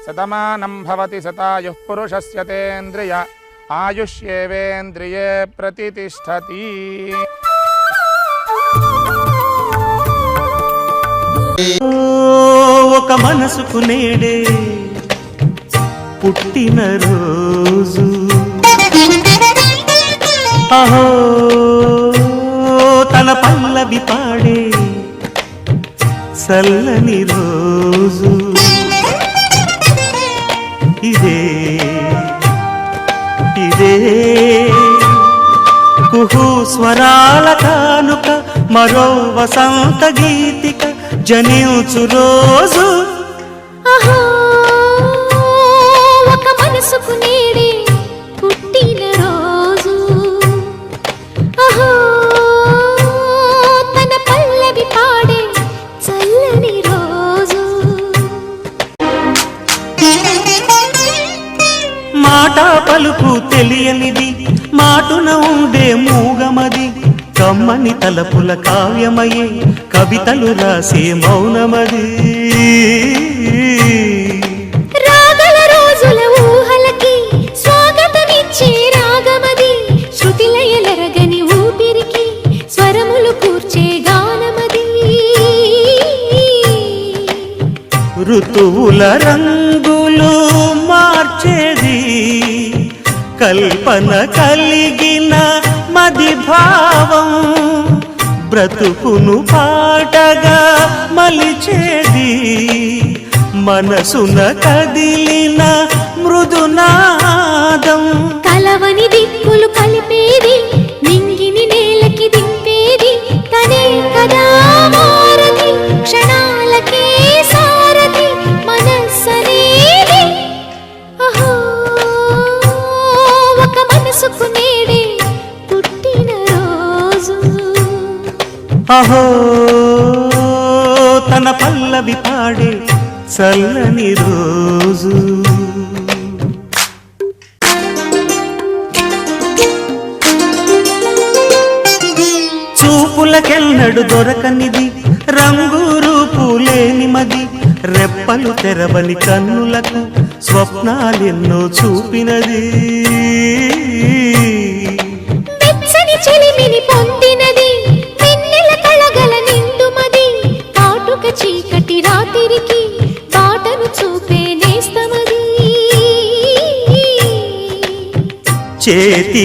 శతమానం భవతి శతాయుః పురుషస్య తేంద్రియ ఆయుష్యేవేంద్రియే ప్రతిష్టతి. ఒక మనసుకు నేడే పుట్టిన రోజు, అహో తన పల్లవి పాడే చల్లని రోజు. ఇదే ఇదే కుహు స్వరాల కానుక, మరో వసంత గీతిక జనించు రోజు. ఒక మనసుకు నేడే పుట్టిన రోజు, తన పల్లవి పాడే చల్లని రోజు. మాట పలుకు తెలియనిది, మాటున ఉండే మూగమది, కమ్మని తలపుల కావ్యమయే కవితలు రాసే మౌనమది. రాగల రోజుల ఊహలకి స్వాగతమిచ్చే రాగమది, శృతిలయలరగని ఊపిరికి స్వరములు కూర్చే గానమది. ఋతువుల రంగులు మార్చేది, కల్పన కలిగిన మది భావం, బ్రతుకును పాటగా మలిచేది, మనసున కదిలిన మృదునాదం. కలవని దిక్కులు కలిపేది, నింగిని నేలకి దింపేది, తనే కదా మారది, క్షణాలకే సారది మనస్సనేది. ఒక మనసుకు నేడే పుట్టిన రోజు, అహో తన పల్లవి పాడే చల్లని రోజు. చూపులకెన్నడు దొరకనిది, రంగు రూపు లేని మది, రెప్పలు తెరవని కన్నులకు స్వప్నాలెన్నో చూపినది. వెచ్చని చెలిమిని పొందినది, వెన్నెల కళగల నిండుమది, కాటుక చీకటి రాత్రికి బాటను చూపే నేస్తమది. చేతి